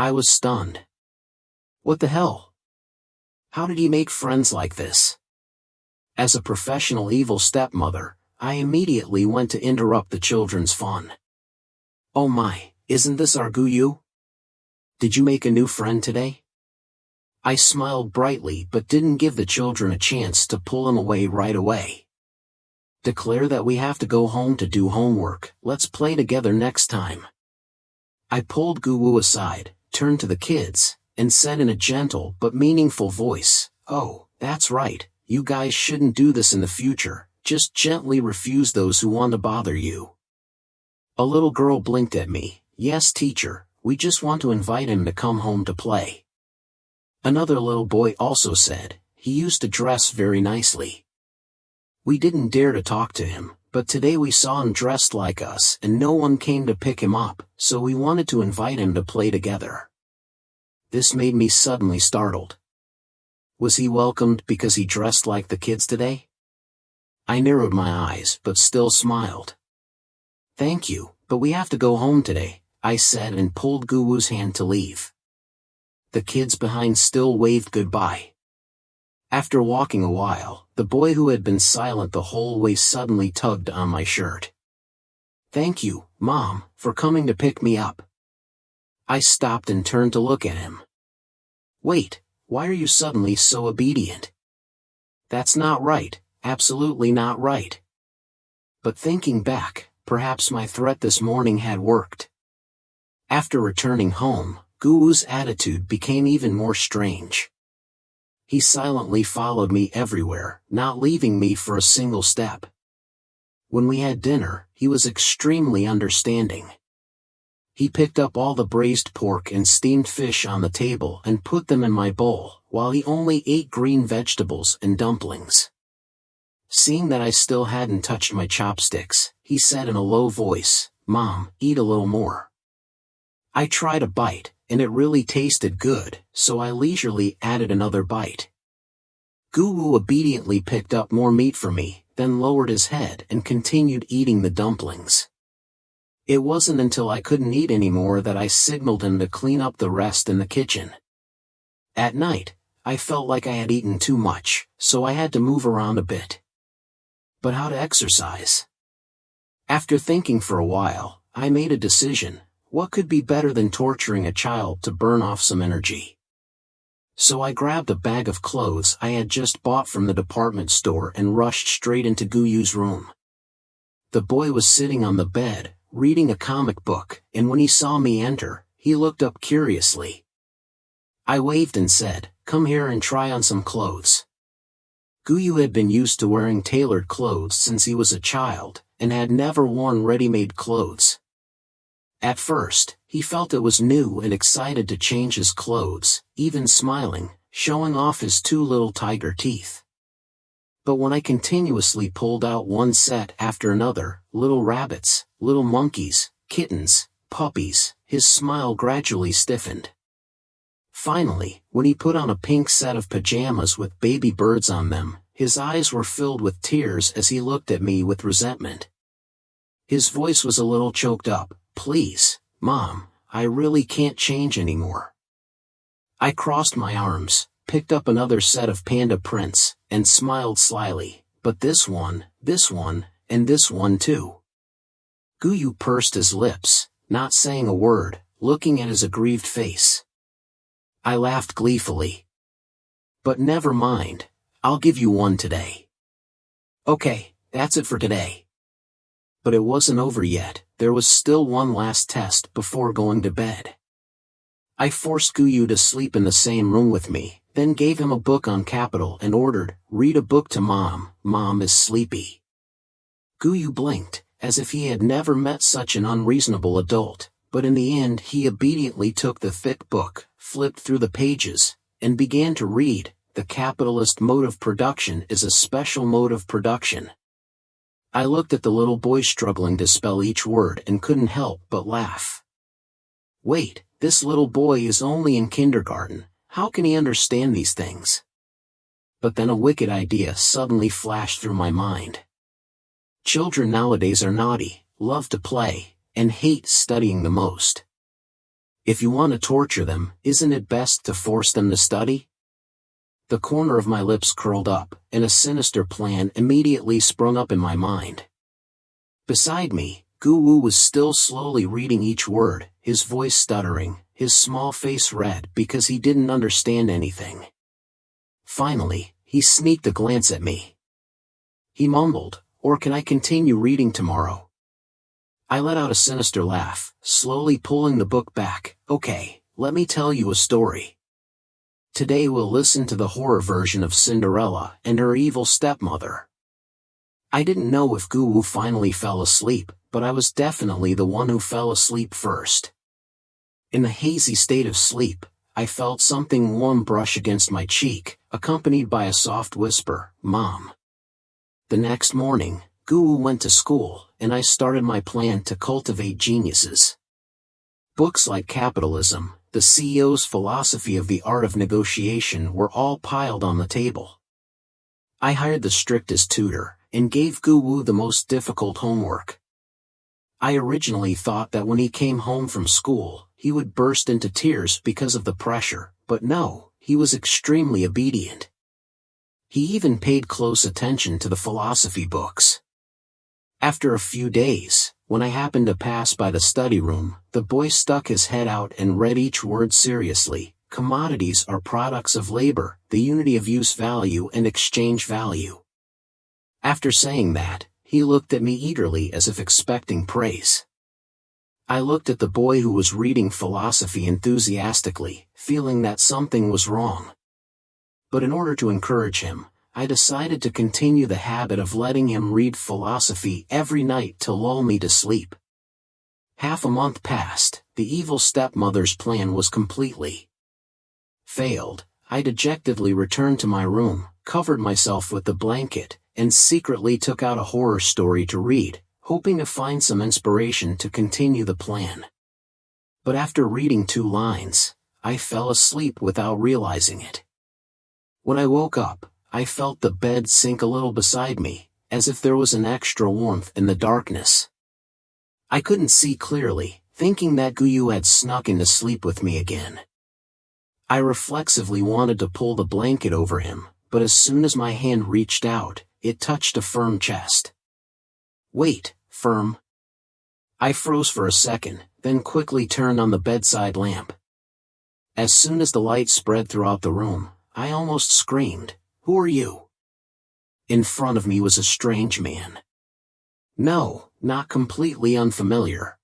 I was stunned. What the hell? How did he make friends like this? As a professional evil stepmother, I immediately went to interrupt the children's fun. Oh my, isn't this our Guyu? Did you make a new friend today? I smiled brightly but didn't give the children a chance to pull him away right away. Declare that we have to go home to do homework. Let's play together next time. I pulled Guwu aside, turned to the kids, and said in a gentle but meaningful voice, "Oh, that's right, you guys shouldn't do this in the future, just gently refuse those who want to bother you." A little girl blinked at me. "Yes, teacher, we just want to invite him to come home to play." Another little boy also said, "He used to dress very nicely." We didn't dare to talk to him, but today we saw him dressed like us and no one came to pick him up, so we wanted to invite him to play together. This made me suddenly startled. Was he welcomed because he dressed like the kids today? I narrowed my eyes but still smiled. "Thank you, but we have to go home today," I said and pulled Guwu's hand to leave. The kids behind still waved goodbye. After walking a while, the boy who had been silent the whole way suddenly tugged on my shirt. "Thank you, Mom, for coming to pick me up." I stopped and turned to look at him. "Wait, why are you suddenly so obedient? That's not right, absolutely not right." But thinking back, perhaps my threat this morning had worked. After returning home, Guwu's attitude became even more strange. He silently followed me everywhere, not leaving me for a single step. When we had dinner, he was extremely understanding. He picked up all the braised pork and steamed fish on the table and put them in my bowl, while he only ate green vegetables and dumplings. Seeing that I still hadn't touched my chopsticks, he said in a low voice, "Mom, eat a little more." I tried a bite, and it really tasted good, so I leisurely added another bite. Guwu obediently picked up more meat for me, then lowered his head and continued eating the dumplings. It wasn't until I couldn't eat anymore that I signaled him to clean up the rest in the kitchen. At night, I felt like I had eaten too much, so I had to move around a bit. But how to exercise? After thinking for a while, I made a decision. What could be better than torturing a child to burn off some energy? So I grabbed a bag of clothes I had just bought from the department store and rushed straight into Guyu's room. The boy was sitting on the bed, reading a comic book, and when he saw me enter, he looked up curiously. I waved and said, "Come here and try on some clothes." Guyu had been used to wearing tailored clothes since he was a child, and had never worn ready-made clothes. At first, he felt it was new and excited to change his clothes, even smiling, showing off his two little tiger teeth. But when I continuously pulled out one set after another, little rabbits, little monkeys, kittens, puppies, his smile gradually stiffened. Finally, when he put on a pink set of pajamas with baby birds on them, his eyes were filled with tears as he looked at me with resentment. His voice was a little choked up. "Please, Mom, I really can't change anymore." I crossed my arms, picked up another set of panda prints, and smiled slyly, "But this one, and this one too." Guyu pursed his lips, not saying a word, looking at his aggrieved face. I laughed gleefully. "But never mind, I'll give you one today." "Okay, that's it for today." But it wasn't over yet, there was still one last test before going to bed. I forced Guyu to sleep in the same room with me, then gave him a book on capital and ordered, "Read a book to Mom, Mom is sleepy." Guyu blinked, as if he had never met such an unreasonable adult, but in the end he obediently took the thick book, flipped through the pages, and began to read, "The capitalist mode of production is a special mode of production." I looked at the little boy struggling to spell each word and couldn't help but laugh. Wait, this little boy is only in kindergarten, how can he understand these things? But then a wicked idea suddenly flashed through my mind. Children nowadays are naughty, love to play, and hate studying the most. If you want to torture them, isn't it best to force them to study? The corner of my lips curled up, and a sinister plan immediately sprung up in my mind. Beside me, Gu-Wu was still slowly reading each word, his voice stuttering, his small face red because he didn't understand anything. Finally, he sneaked a glance at me. He mumbled, "Or can I continue reading tomorrow?" I let out a sinister laugh, slowly pulling the book back. "Okay, let me tell you a story. Today we'll listen to the horror version of Cinderella and her evil stepmother." I didn't know if Gu-Wu finally fell asleep, but I was definitely the one who fell asleep first. In the hazy state of sleep, I felt something warm brush against my cheek, accompanied by a soft whisper, "Mom." The next morning, Gu-Wu went to school, and I started my plan to cultivate geniuses. Books like Capitalism, the CEO's Philosophy of the Art of Negotiation were all piled on the table. I hired the strictest tutor, and gave Gu-Wu the most difficult homework. I originally thought that when he came home from school, he would burst into tears because of the pressure, but no, he was extremely obedient. He even paid close attention to the philosophy books. After a few days, when I happened to pass by the study room, the boy stuck his head out and read each word seriously. "Commodities are products of labor, the unity of use value and exchange value." After saying that, he looked at me eagerly as if expecting praise. I looked at the boy who was reading philosophy enthusiastically, feeling that something was wrong. But in order to encourage him, I decided to continue the habit of letting him read philosophy every night to lull me to sleep. Half a month passed, the evil stepmother's plan was completely failed. I dejectedly returned to my room, covered myself with the blanket, and secretly took out a horror story to read, hoping to find some inspiration to continue the plan. But after reading 2 lines, I fell asleep without realizing it. When I woke up, I felt the bed sink a little beside me, as if there was an extra warmth in the darkness. I couldn't see clearly, thinking that Gu-Wu had snuck in to sleep with me again. I reflexively wanted to pull the blanket over him, but as soon as my hand reached out, it touched a firm chest. "Wait, firm?" I froze for a second, then quickly turned on the bedside lamp. As soon as the light spread throughout the room, I almost screamed, "Who are you?" In front of me was a strange man. No, not completely unfamiliar.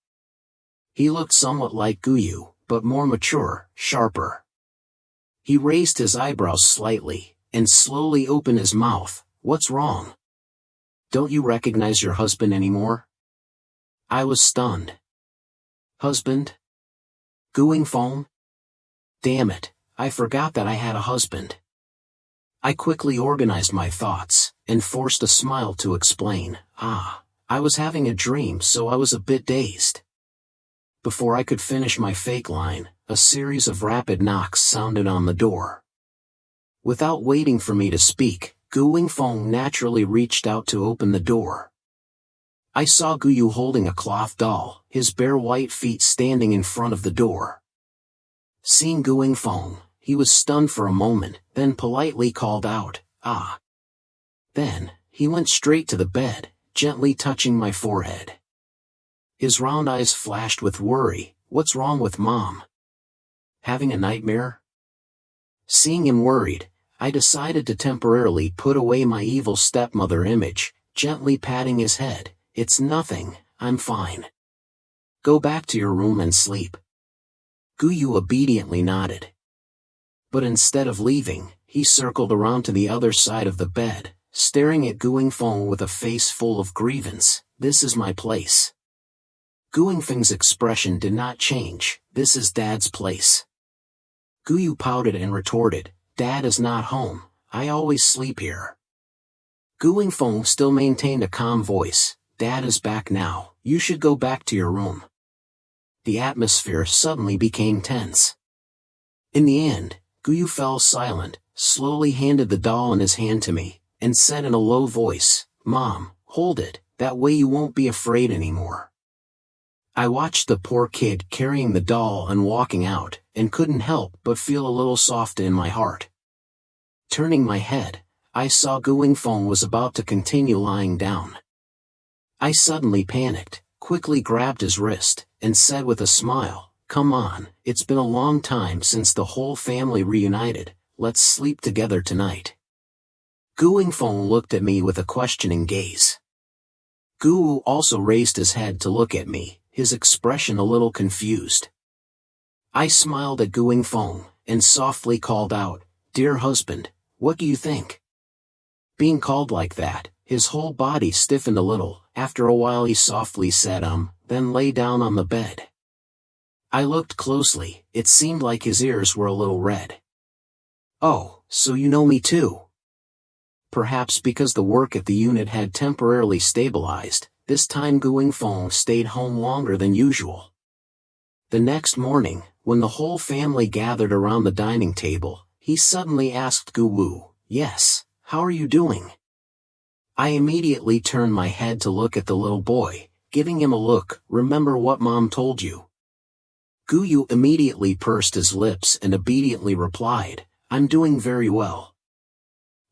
He looked somewhat like Gu-Wu, but more mature, sharper. He raised his eyebrows slightly, and slowly opened his mouth. "What's wrong? Don't you recognize your husband anymore?" I was stunned. Husband? Gu Feng? Damn it, I forgot that I had a husband. I quickly organized my thoughts, and forced a smile to explain, I was having a dream so I was a bit dazed. Before I could finish my fake line, a series of rapid knocks sounded on the door. Without waiting for me to speak, Gu Feng naturally reached out to open the door. I saw Gu holding a cloth doll, his bare white feet standing in front of the door. Seeing Gu Feng, he was stunned for a moment, then politely called out, "Ah." Then, he went straight to the bed, gently touching my forehead. His round eyes flashed with worry. "What's wrong with Mom? Having a nightmare?" Seeing him worried, I decided to temporarily put away my evil stepmother image, gently patting his head. "It's nothing, I'm fine. Go back to your room and sleep." Gu obediently nodded. But instead of leaving, he circled around to the other side of the bed, staring at Gu Feng with a face full of grievance. "This is my place." Gu Feng's expression did not change. "This is Dad's place." Gu pouted and retorted, "Dad is not home, I always sleep here." Gu Feng still maintained a calm voice. "Dad is back now, you should go back to your room." The atmosphere suddenly became tense. In the end, Gu fell silent, slowly handed the doll in his hand to me, and said in a low voice, "Mom, hold it, that way you won't be afraid anymore." I watched the poor kid carrying the doll and walking out, and couldn't help but feel a little soft in my heart. Turning my head, I saw Gu Wingfeng was about to continue lying down. I suddenly panicked, quickly grabbed his wrist, and said with a smile, "Come on, it's been a long time since the whole family reunited, let's sleep together tonight." Gu Wingfeng looked at me with a questioning gaze. Gu Wu also raised his head to look at me, his expression a little confused. I smiled at Gu Wingfeng, and softly called out, "Dear husband, what do you think?" Being called like that, his whole body stiffened a little. After a while he softly said then lay down on the bed. I looked closely, it seemed like his ears were a little red. "Oh, so you know me too?" Perhaps because the work at the unit had temporarily stabilized, this time Gu Wingfeng stayed home longer than usual. The next morning, when the whole family gathered around the dining table, he suddenly asked Gu Wu, "Yes, how are you doing?" I immediately turned my head to look at the little boy, giving him a look, "Remember what Mom told you?" Gu Yu immediately pursed his lips and obediently replied, "I'm doing very well."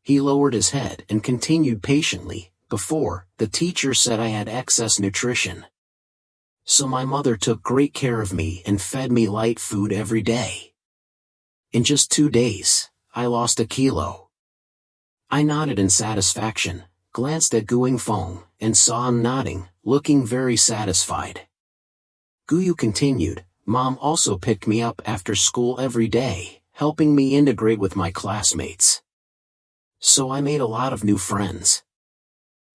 He lowered his head and continued patiently, "Before, the teacher said I had excess nutrition. So my mother took great care of me and fed me light food every day. In just 2 days, I lost 1 kilo. I nodded in satisfaction, glanced at Gu Wingfeng, and saw him nodding, looking very satisfied. Gu Yu continued, "Mom also picked me up after school every day, helping me integrate with my classmates. So I made a lot of new friends.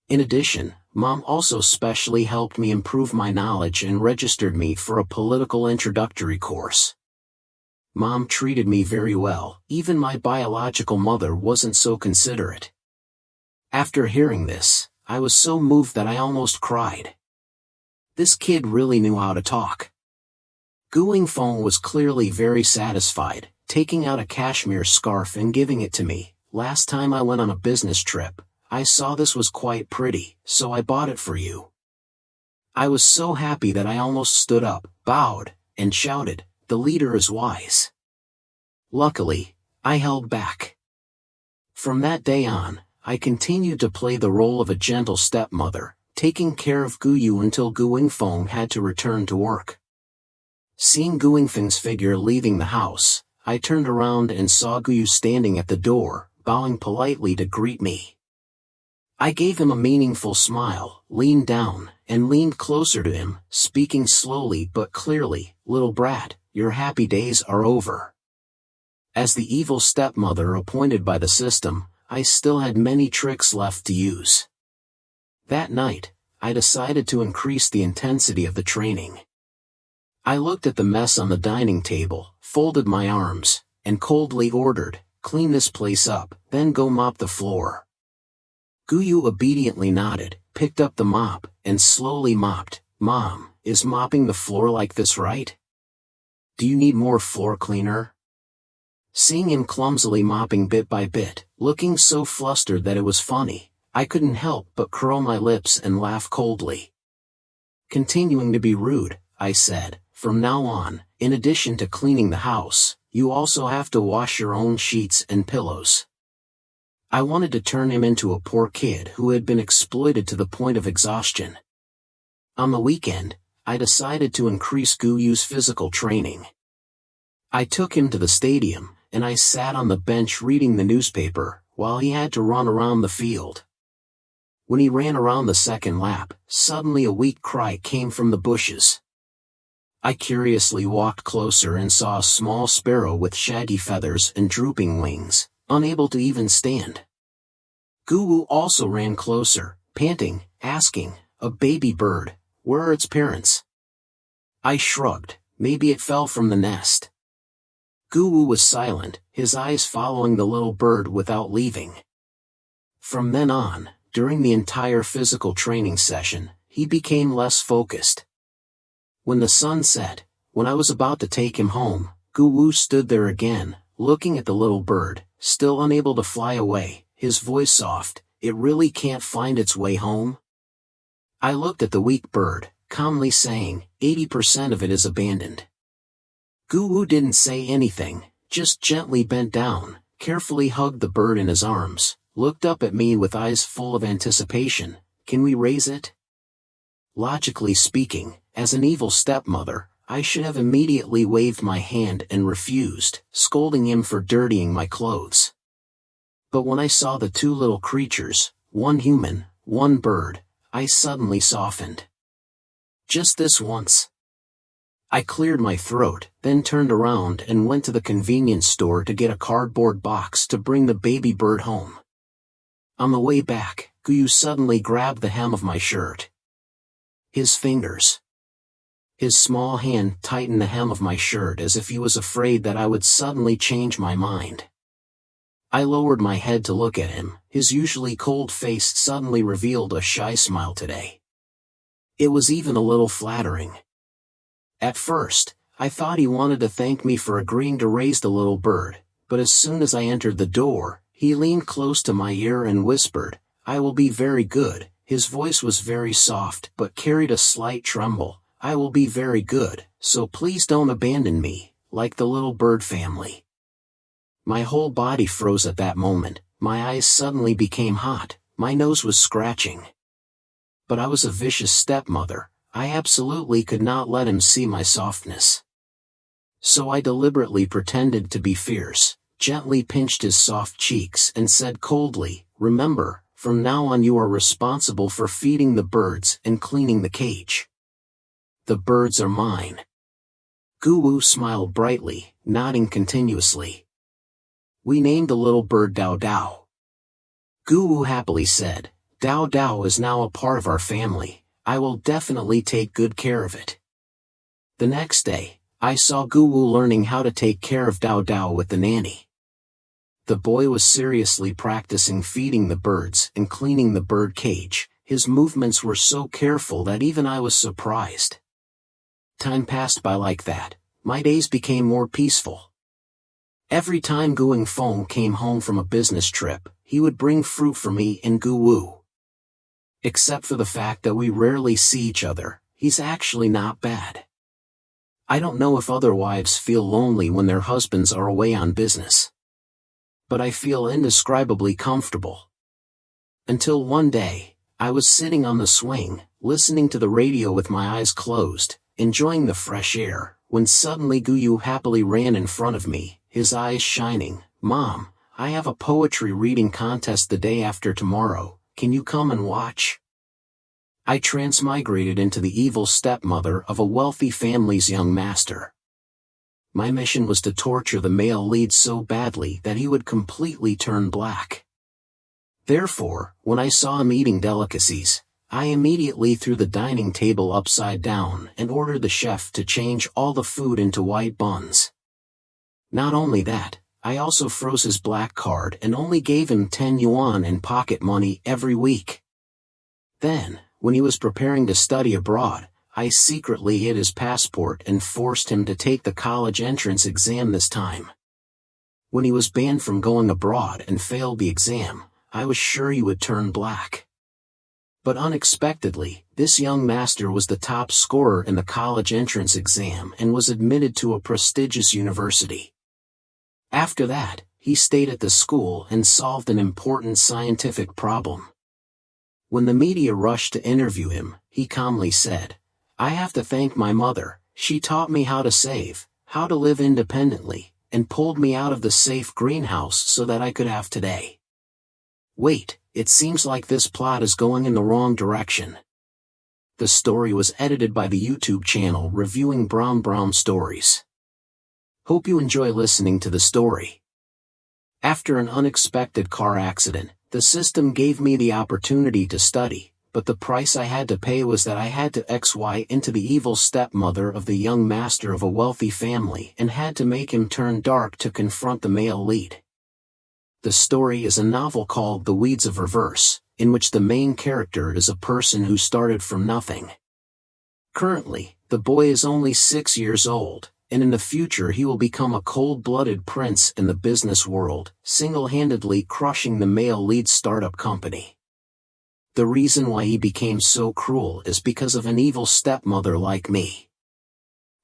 In addition, Mom also specially helped me improve my knowledge and registered me for a political introductory course. Mom treated me very well, even my biological mother wasn't so considerate." After hearing this, I was so moved that I almost cried. This kid really knew how to talk. Gu Wingfeng was clearly very satisfied, taking out a cashmere scarf and giving it to me. "Last time I went on a business trip, I saw this was quite pretty, so I bought it for you." I was so happy that I almost stood up, bowed, and shouted, "The leader is wise." Luckily, I held back. From that day on, I continued to play the role of a gentle stepmother, taking care of Gu Yu until Gu Wingfeng had to return to work. Seeing Gu Wingfeng's figure leaving the house, I turned around and saw Gu Yu standing at the door, bowing politely to greet me. I gave him a meaningful smile, leaned down, and leaned closer to him, speaking slowly but clearly, "Little brat, your happy days are over." As the evil stepmother appointed by the system, I still had many tricks left to use. That night, I decided to increase the intensity of the training. I looked at the mess on the dining table, folded my arms, and coldly ordered, "Clean this place up, then go mop the floor." Gu Yu obediently nodded, picked up the mop, and slowly mopped. "Mom, is mopping the floor like this right? Do you need more floor cleaner?" Seeing him clumsily mopping bit by bit, looking so flustered that it was funny, I couldn't help but curl my lips and laugh coldly. Continuing to be rude, I said, "From now on, in addition to cleaning the house, you also have to wash your own sheets and pillows." I wanted to turn him into a poor kid who had been exploited to the point of exhaustion. On the weekend, I decided to increase Gu Yu's physical training. I took him to the stadium, and I sat on the bench reading the newspaper, while he had to run around the field. When he ran around the second lap, suddenly a weak cry came from the bushes. I curiously walked closer and saw a small sparrow with shaggy feathers and drooping wings, unable to even stand. Gu Wu also ran closer, panting, asking, "A baby bird, where are its parents?" I shrugged, "Maybe it fell from the nest." Gu Wu was silent, his eyes following the little bird without leaving. From then on, during the entire physical training session, he became less focused. When the sun set, when I was about to take him home, Gu Wu stood there again, looking at the little bird, still unable to fly away, his voice soft, "It really can't find its way home?" I looked at the weak bird, calmly saying, 80% of it is abandoned. Guru didn't say anything, just gently bent down, carefully hugged the bird in his arms, looked up at me with eyes full of anticipation. Can we raise it? Logically speaking, as an evil stepmother, I should have immediately waved my hand and refused, scolding him for dirtying my clothes. But when I saw the two little creatures, one human, one bird, I suddenly softened. Just this once. I cleared my throat, then turned around and went to the convenience store to get a cardboard box to bring the baby bird home. On the way back, Guyu suddenly grabbed the hem of my shirt. His small hand tightened the hem of my shirt as if he was afraid that I would suddenly change my mind. I lowered my head to look at him. His usually cold face suddenly revealed a shy smile today. It was even a little flattering. At first, I thought he wanted to thank me for agreeing to raise the little bird, but as soon as I entered the door, he leaned close to my ear and whispered, "I will be very good." His voice was very soft but carried a slight tremble. "I will be very good, so please don't abandon me, like the little bird family." My whole body froze at that moment, my eyes suddenly became hot, my nose was scratching. But I was a vicious stepmother, I absolutely could not let him see my softness. So I deliberately pretended to be fierce, gently pinched his soft cheeks and said coldly, "Remember, from now on you are responsible for feeding the birds and cleaning the cage. The birds are mine." Guru smiled brightly, nodding continuously. "We named the little bird Dao Dao." Guru happily said, "Dao Dao is now a part of our family. I will definitely take good care of it." The next day, I saw Guru learning how to take care of Dao Dao with the nanny. The boy was seriously practicing feeding the birds and cleaning the bird cage. His movements were so careful that even I was surprised. Time passed by like that. My days became more peaceful. Every time Guing Feng came home from a business trip, he would bring fruit for me and Guwu. Except for the fact that we rarely see each other, he's actually not bad. I don't know if other wives feel lonely when their husbands are away on business. But I feel indescribably comfortable. Until one day, I was sitting on the swing, listening to the radio with my eyes closed, enjoying the fresh air, when suddenly Guyu happily ran in front of me, his eyes shining. "Mom, I have a poetry reading contest the day after tomorrow, can you come and watch?" I transmigrated into the evil stepmother of a wealthy family's young master. My mission was to torture the male lead so badly that he would completely turn black. Therefore, when I saw him eating delicacies, I immediately threw the dining table upside down and ordered the chef to change all the food into white buns. Not only that, I also froze his black card and only gave him 10 yuan in pocket money every week. Then, when he was preparing to study abroad, I secretly hid his passport and forced him to take the college entrance exam this time. When he was banned from going abroad and failed the exam, I was sure he would turn black. But unexpectedly, this young master was the top scorer in the college entrance exam and was admitted to a prestigious university. After that, he stayed at the school and solved an important scientific problem. When the media rushed to interview him, he calmly said, "I have to thank my mother, she taught me how to save, how to live independently, and pulled me out of the safe greenhouse so that I could have today." Wait, it seems like this plot is going in the wrong direction. The story was edited by the YouTube channel Reviewing Brown Stories. Hope you enjoy listening to the story. After an unexpected car accident, the system gave me the opportunity to study, but the price I had to pay was that I had to XY into the evil stepmother of the young master of a wealthy family and had to make him turn dark to confront the male lead. The story is a novel called The Weeds of Reverse, in which the main character is a person who started from nothing. Currently, the boy is only 6 years old, and in the future he will become a cold-blooded prince in the business world, single-handedly crushing the male lead startup company. The reason why he became so cruel is because of an evil stepmother like me.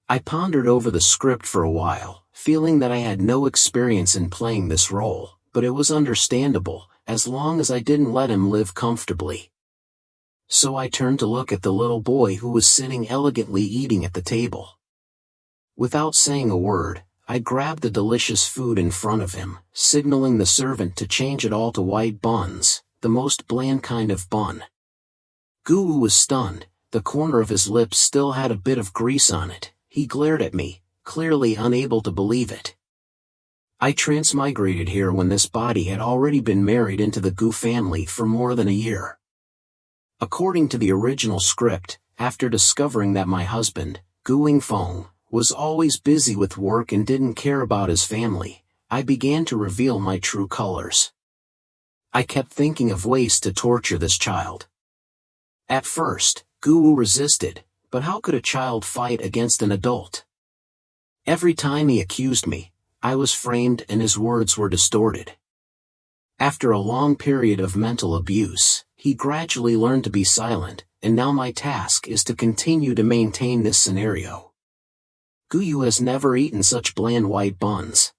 I pondered over the script for a while, feeling that I had no experience in playing this role, but it was understandable, as long as I didn't let him live comfortably. So I turned to look at the little boy who was sitting elegantly eating at the table. Without saying a word, I grabbed the delicious food in front of him, signaling the servant to change it all to white buns, the most bland kind of bun. Goo was stunned, the corner of his lips still had a bit of grease on it. He glared at me, clearly unable to believe it. I transmigrated here when this body had already been married into the Goo family for more than a year. According to the original script, after discovering that my husband, Gu Wingfeng, was always busy with work and didn't care about his family, I began to reveal my true colors. I kept thinking of ways to torture this child. At first, Gu resisted, but how could a child fight against an adult? Every time he accused me, I was framed and his words were distorted. After a long period of mental abuse, he gradually learned to be silent, and now my task is to continue to maintain this scenario. Guyu has never eaten such bland white buns.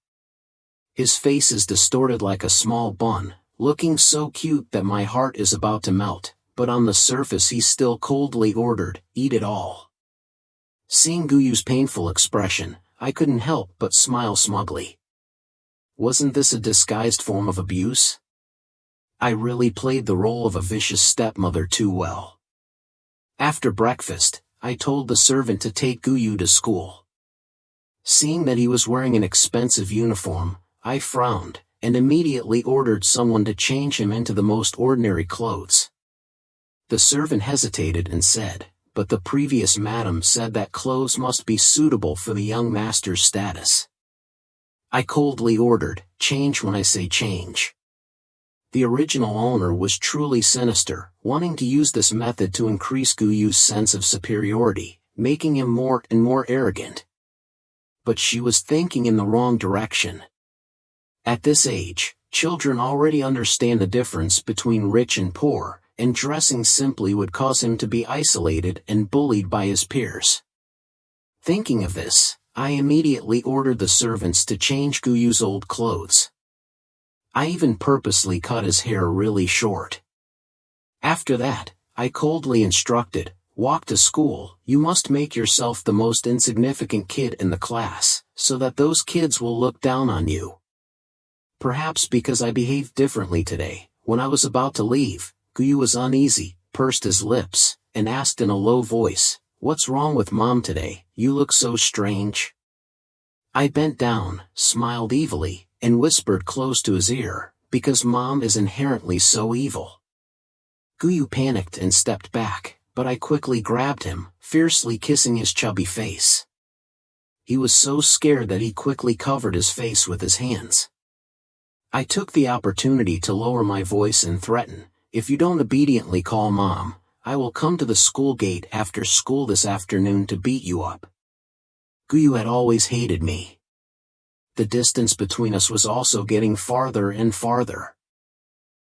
His face is distorted like a small bun, looking so cute that my heart is about to melt, but on the surface he still coldly ordered, "Eat it all." Seeing Guyu's painful expression, I couldn't help but smile smugly. Wasn't this a disguised form of abuse? I really played the role of a vicious stepmother too well. After breakfast, I told the servant to take Guyu to school. Seeing that he was wearing an expensive uniform, I frowned, and immediately ordered someone to change him into the most ordinary clothes. The servant hesitated and said, "But the previous madam said that clothes must be suitable for the young master's status." I coldly ordered, "Change when I say change." The original owner was truly sinister, wanting to use this method to increase Guyu's sense of superiority, making him more and more arrogant. But she was thinking in the wrong direction. At this age, children already understand the difference between rich and poor, and dressing simply would cause him to be isolated and bullied by his peers. Thinking of this, I immediately ordered the servants to change Guyu's old clothes. I even purposely cut his hair really short. After that, I coldly instructed, "Walk to school, you must make yourself the most insignificant kid in the class, so that those kids will look down on you." Perhaps because I behaved differently today, when I was about to leave, Guyu was uneasy, pursed his lips, and asked in a low voice, "What's wrong with Mom today? You look so strange." I bent down, smiled evilly, and whispered close to his ear, "Because Mom is inherently so evil." Guyu panicked and stepped back, but I quickly grabbed him, fiercely kissing his chubby face. He was so scared that he quickly covered his face with his hands. I took the opportunity to lower my voice and threaten, "If you don't obediently call Mom, I will come to the school gate after school this afternoon to beat you up." Guyu had always hated me. The distance between us was also getting farther and farther.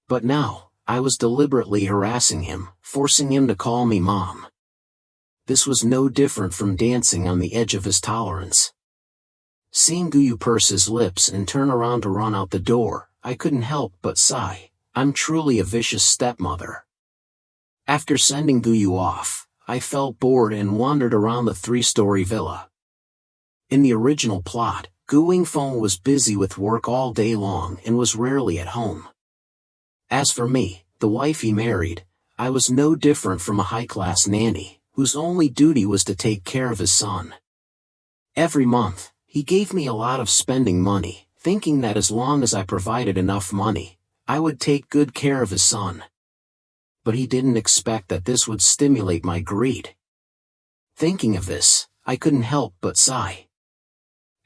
But now, I was deliberately harassing him, forcing him to call me Mom. This was no different from dancing on the edge of his tolerance. Seeing Guyu purse his lips and turn around to run out the door, I couldn't help but sigh. I'm truly a vicious stepmother. After sending Guyu off, I felt bored and wandered around the 3-story villa. In the original plot, Gu Wingfeng was busy with work all day long and was rarely at home. As for me, the wife he married, I was no different from a high-class nanny, whose only duty was to take care of his son. Every month, he gave me a lot of spending money, thinking that as long as I provided enough money, I would take good care of his son. But he didn't expect that this would stimulate my greed. Thinking of this, I couldn't help but sigh.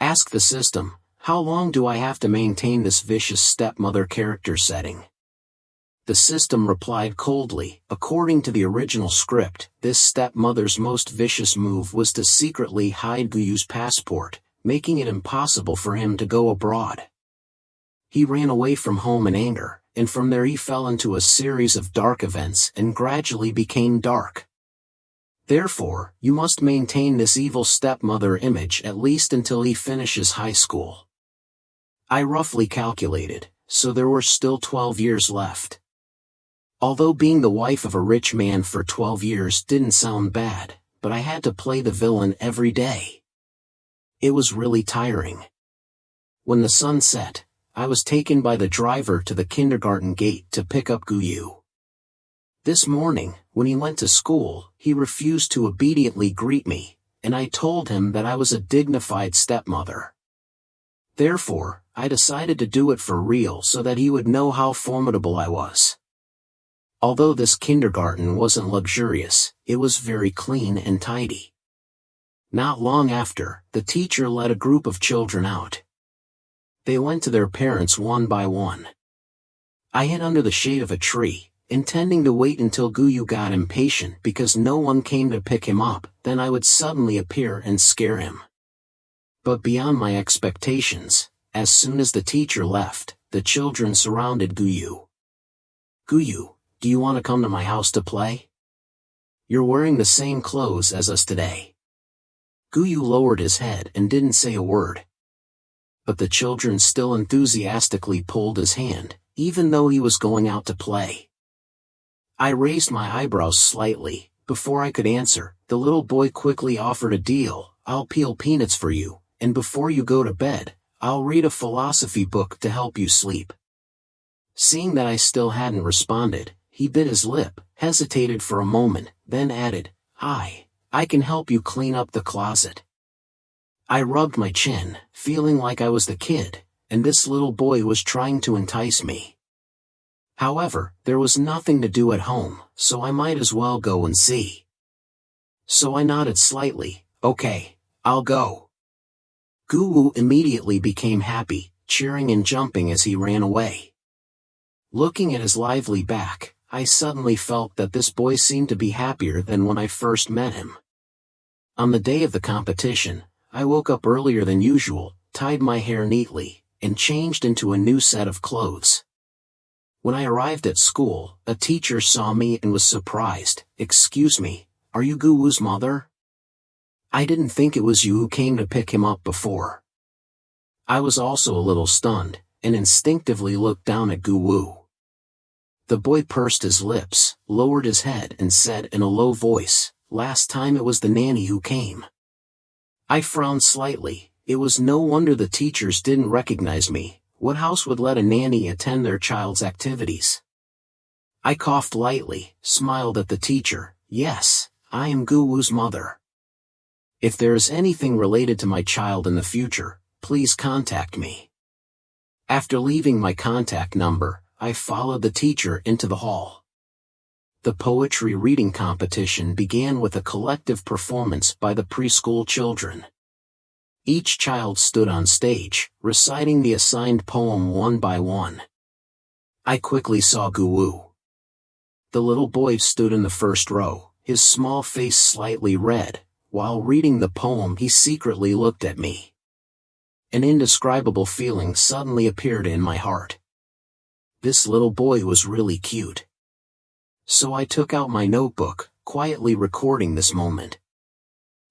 Ask the system, how long do I have to maintain this vicious stepmother character setting? The system replied coldly, according to the original script, this stepmother's most vicious move was to secretly hide Guyu's passport, making it impossible for him to go abroad. He ran away from home in anger, and from there he fell into a series of dark events and gradually became dark. Therefore, you must maintain this evil stepmother image at least until he finishes high school. I roughly calculated, so there were still 12 years left. Although being the wife of a rich man for 12 years didn't sound bad, but I had to play the villain every day. It was really tiring. When the sun set, I was taken by the driver to the kindergarten gate to pick up Guyu. This morning, when he went to school, he refused to obediently greet me, and I told him that I was a dignified stepmother. Therefore, I decided to do it for real so that he would know how formidable I was. Although this kindergarten wasn't luxurious, it was very clean and tidy. Not long after, the teacher led a group of children out. They went to their parents one by one. I hid under the shade of a tree, intending to wait until Guyu got impatient because no one came to pick him up, then I would suddenly appear and scare him. But beyond my expectations, as soon as the teacher left, the children surrounded Guyu. "Guyu, do you want to come to my house to play? You're wearing the same clothes as us today." Guyu lowered his head and didn't say a word. But the children still enthusiastically pulled his hand, even though he was going out to play. I raised my eyebrows slightly. Before I could answer, the little boy quickly offered a deal. "I'll peel peanuts for you, and before you go to bed, I'll read a philosophy book to help you sleep." Seeing that I still hadn't responded, he bit his lip, hesitated for a moment, then added, I can help you clean up the closet." I rubbed my chin, feeling like I was the kid, and this little boy was trying to entice me. However, there was nothing to do at home, so I might as well go and see. So I nodded slightly. "Okay, I'll go." Guyu immediately became happy, cheering and jumping as he ran away. Looking at his lively back, I suddenly felt that this boy seemed to be happier than when I first met him. On the day of the competition, I woke up earlier than usual, tied my hair neatly, and changed into a new set of clothes. When I arrived at school, a teacher saw me and was surprised. "Excuse me, are you Guyu's mother? I didn't think it was you who came to pick him up before." I was also a little stunned, and instinctively looked down at Guyu. The boy pursed his lips, lowered his head and said in a low voice, "Last time it was the nanny who came." I frowned slightly. It was no wonder the teachers didn't recognize me. What house would let a nanny attend their child's activities? I coughed lightly, smiled at the teacher. "Yes, I am Guyu's mother. If there is anything related to my child in the future, please contact me." After leaving my contact number, I followed the teacher into the hall. The poetry reading competition began with a collective performance by the preschool children. Each child stood on stage, reciting the assigned poem one by one. I quickly saw Guyu. The little boy stood in the first row, his small face slightly red. While reading the poem, he secretly looked at me. An indescribable feeling suddenly appeared in my heart. This little boy was really cute. So I took out my notebook, quietly recording this moment.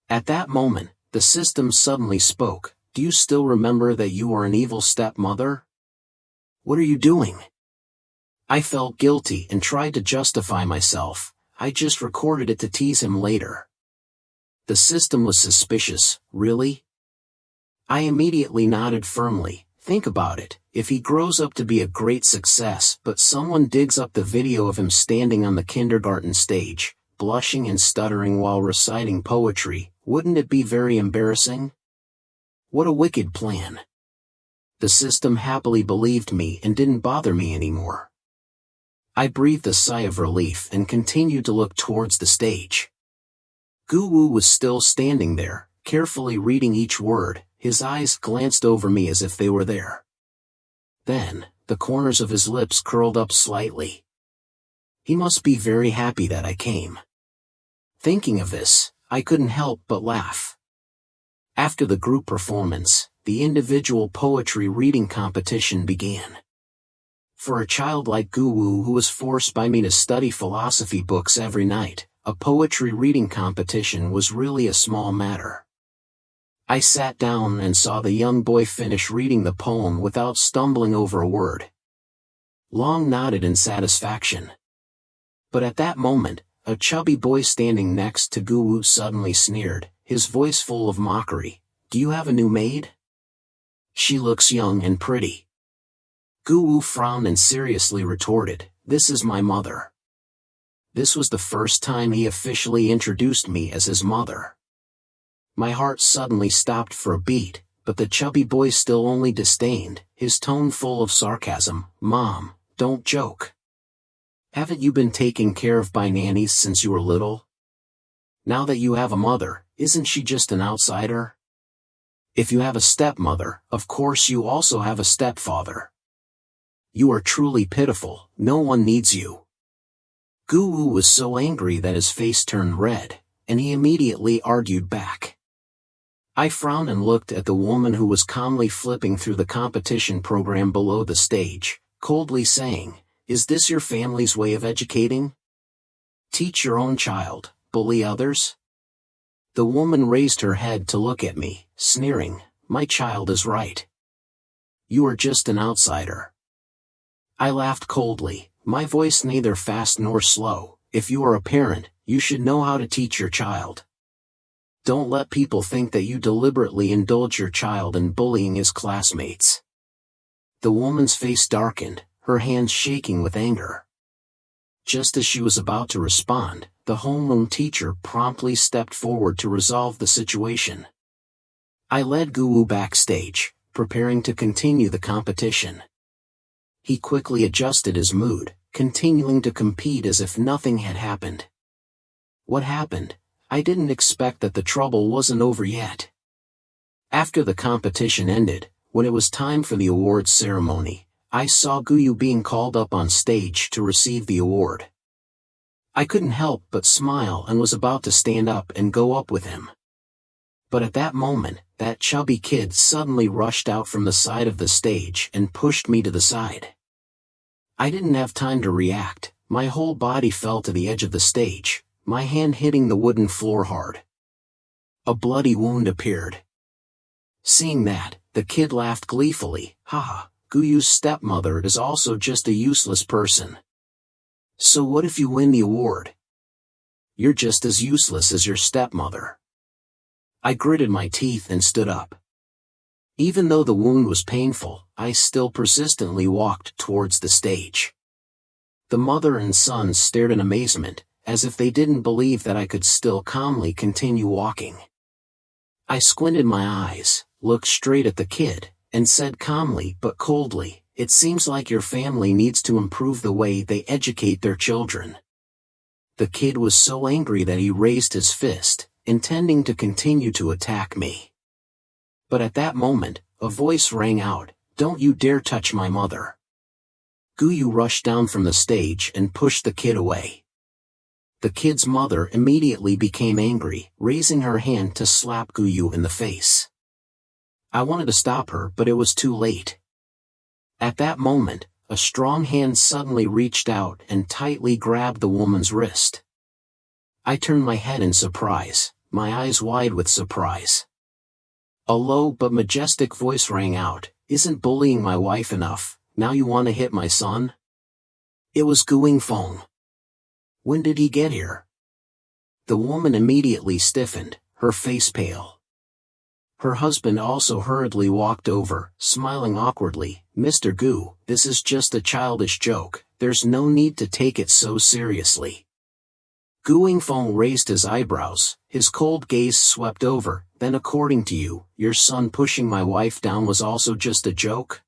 At that moment, the system suddenly spoke. "Do you still remember that you are an evil stepmother? What are you doing?" I felt guilty and tried to justify myself. I just recorded it to tease him later. The system was suspicious. "Really?" I immediately nodded firmly. "Think about it. If he grows up to be a great success but someone digs up the video of him standing on the kindergarten stage, blushing and stuttering while reciting poetry, wouldn't it be very embarrassing? What a wicked plan." The system happily believed me and didn't bother me anymore. I breathed a sigh of relief and continued to look towards the stage. Guyu was still standing there, carefully reading each word. His eyes glanced over me as if they were there. Then, the corners of his lips curled up slightly. He must be very happy that I came. Thinking of this, I couldn't help but laugh. After the group performance, the individual poetry reading competition began. For a child like Guwu who was forced by me to study philosophy books every night, a poetry reading competition was really a small matter. I sat down and saw the young boy finish reading the poem without stumbling over a word. Long nodded in satisfaction. But at that moment, a chubby boy standing next to Guwu suddenly sneered, his voice full of mockery, "Do you have a new maid? She looks young and pretty." Guwu frowned and seriously retorted, "This is my mother." This was the first time he officially introduced me as his mother. My heart suddenly stopped for a beat, but the chubby boy still only disdained, his tone full of sarcasm, "Mom, don't joke. Haven't you been taken care of by nannies since you were little? Now that you have a mother, isn't she just an outsider? If you have a stepmother, of course you also have a stepfather. You are truly pitiful, no one needs you." Guwu was so angry that his face turned red, and he immediately argued back. I frowned and looked at the woman who was calmly flipping through the competition program below the stage, coldly saying, "Is this your family's way of educating? Teach your own child, bully others?" The woman raised her head to look at me, sneering, "My child is right. You are just an outsider." I laughed coldly, my voice neither fast nor slow. "If you are a parent, you should know how to teach your child. Don't let people think that you deliberately indulge your child in bullying his classmates." The woman's face darkened, her hands shaking with anger. Just as she was about to respond, the homeroom teacher promptly stepped forward to resolve the situation. I led Guwu backstage, preparing to continue the competition. He quickly adjusted his mood, continuing to compete as if nothing had happened. What happened? I didn't expect that the trouble wasn't over yet. After the competition ended, when it was time for the awards ceremony, I saw Guyu being called up on stage to receive the award. I couldn't help but smile and was about to stand up and go up with him. But at that moment, that chubby kid suddenly rushed out from the side of the stage and pushed me to the side. I didn't have time to react, my whole body fell to the edge of the stage, my hand hitting the wooden floor hard. A bloody wound appeared. Seeing that, the kid laughed gleefully, "Haha, Guyu's stepmother is also just a useless person. So what if you win the award? You're just as useless as your stepmother." I gritted my teeth and stood up. Even though the wound was painful, I still persistently walked towards the stage. The mother and son stared in amazement, as if they didn't believe that I could still calmly continue walking. I squinted my eyes, looked straight at the kid, and said calmly but coldly, "It seems like your family needs to improve the way they educate their children." The kid was so angry that he raised his fist, intending to continue to attack me. But at that moment, a voice rang out, "Don't you dare touch my mother." Guyu rushed down from the stage and pushed the kid away. The kid's mother immediately became angry, raising her hand to slap Guyu in the face. I wanted to stop her, but it was too late. At that moment, a strong hand suddenly reached out and tightly grabbed the woman's wrist. I turned my head in surprise, my eyes wide with surprise. A low but majestic voice rang out, "Isn't bullying my wife enough, now you want to hit my son?" It was Guing Feng. When did he get here? The woman immediately stiffened, her face pale. Her husband also hurriedly walked over, smiling awkwardly, "Mr. Gu, this is just a childish joke, there's no need to take it so seriously." Guing Feng raised his eyebrows, his cold gaze swept over, "Then according to you, your son pushing my wife down was also just a joke?"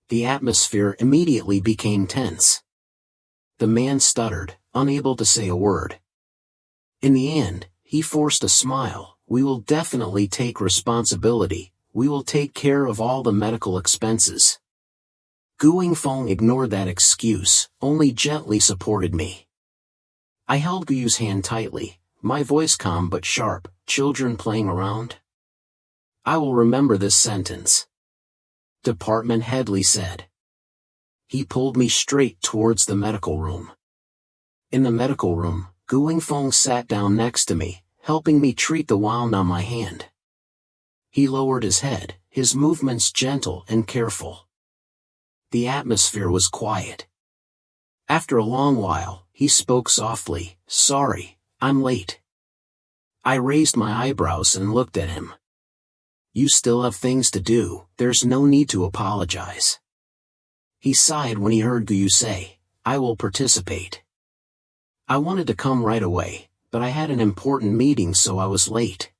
The atmosphere immediately became tense. The man stuttered, unable to say a word. In the end, he forced a smile, "We will definitely take responsibility, we will take care of all the medical expenses." Guing Feng ignored that excuse, only gently supported me. I held Guyu's hand tightly, my voice calm but sharp, "Children playing around? I will remember this sentence." Department Headley said. He pulled me straight towards the medical room. In the medical room, Gu Wingfeng sat down next to me, helping me treat the wound on my hand. He lowered his head, his movements gentle and careful. The atmosphere was quiet. After a long while, he spoke softly, "Sorry, I'm late." I raised my eyebrows and looked at him. "You still have things to do, there's no need to apologize." He sighed when he heard Guyu say, "I will participate." I wanted to come right away, but I had an important meeting so I was late.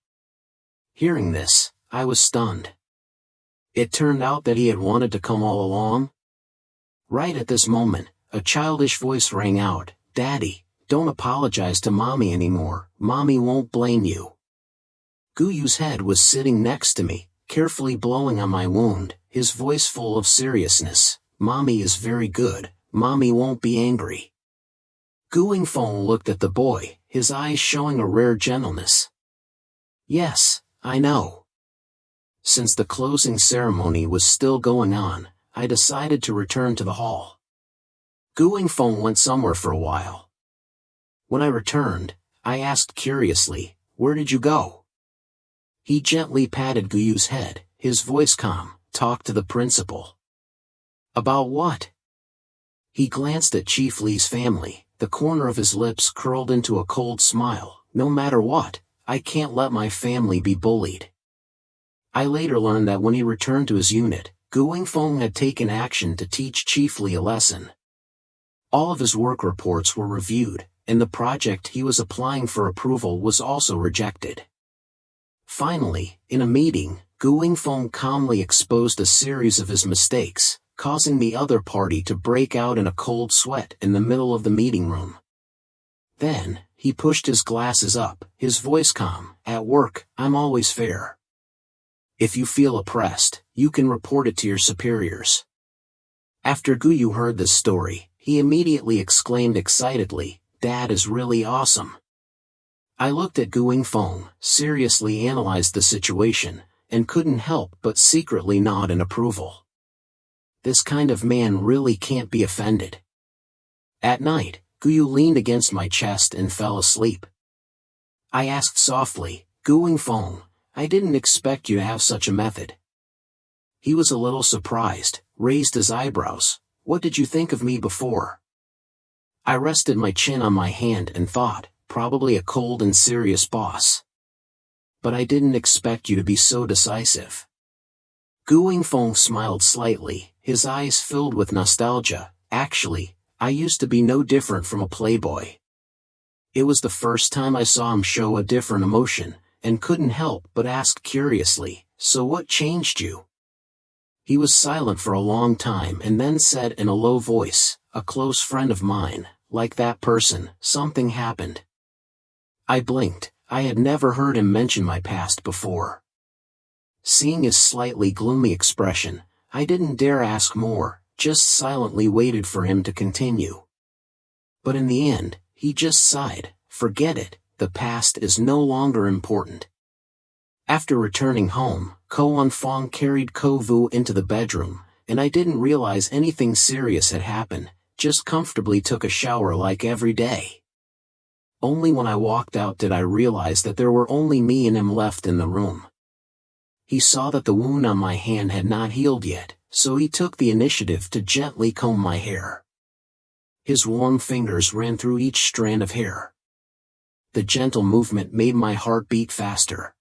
Hearing this, I was stunned. It turned out that he had wanted to come all along. Right at this moment, a childish voice rang out, "Daddy, don't apologize to Mommy anymore, Mommy won't blame you." Guyu's head was sitting next to me, carefully blowing on my wound, his voice full of seriousness. "Mommy is very good, Mommy won't be angry." Gu Wingfeng looked at the boy, his eyes showing a rare gentleness. "Yes, I know." Since the closing ceremony was still going on, I decided to return to the hall. Gu Wingfeng went somewhere for a while. When I returned, I asked curiously, "Where did you go?" He gently patted Guyu's head, his voice calm. "Talk to the principal." "About what?" He glanced at Chief Li's family, the corner of his lips curled into a cold smile. "No matter what, I can't let my family be bullied." I later learned that when he returned to his unit, Gu Wingfeng had taken action to teach Chief Li a lesson. All of his work reports were reviewed, and the project he was applying for approval was also rejected. Finally, in a meeting, Gu Wingfeng calmly exposed a series of his mistakes, causing the other party to break out in a cold sweat in the middle of the meeting room. Then, he pushed his glasses up, his voice calm. "At work, I'm always fair. If you feel oppressed, you can report it to your superiors." After Guyu heard this story, he immediately exclaimed excitedly, "Dad is really awesome." I looked at Gu Wingfeng, seriously analyzed the situation, and couldn't help but secretly nod in approval. This kind of man really can't be offended. At night, Guyu leaned against my chest and fell asleep. I asked softly, "Gu Wingfeng, I didn't expect you to have such a method." He was a little surprised, raised his eyebrows. "What did you think of me before?" I rested my chin on my hand and thought, probably a cold and serious boss. But I didn't expect you to be so decisive. Gu Wingfeng smiled slightly, his eyes filled with nostalgia. "Actually, I used to be no different from a playboy." It was the first time I saw him show a different emotion, and couldn't help but ask curiously, "So what changed you?" He was silent for a long time and then said in a low voice, "A close friend of mine, like that person, something happened." I blinked. I had never heard him mention my past before. Seeing his slightly gloomy expression, I didn't dare ask more, just silently waited for him to continue. But in the end, he just sighed, "Forget it, the past is no longer important." After returning home, Ko Wonfong carried Ko Vu into the bedroom, and I didn't realize anything serious had happened, just comfortably took a shower like every day. Only when I walked out did I realize that there were only me and him left in the room. He saw that the wound on my hand had not healed yet, so he took the initiative to gently comb my hair. His warm fingers ran through each strand of hair. The gentle movement made my heart beat faster.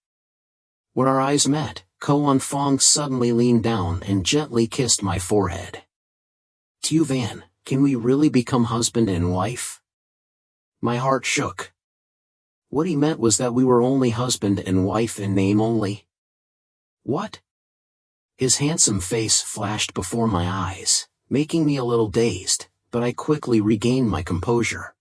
When our eyes met, Ko Wonfong suddenly leaned down and gently kissed my forehead. "Tu Van, can we really become husband and wife?" My heart shook. What he meant was that we were only husband and wife in name only. What? His handsome face flashed before my eyes, making me a little dazed, but I quickly regained my composure.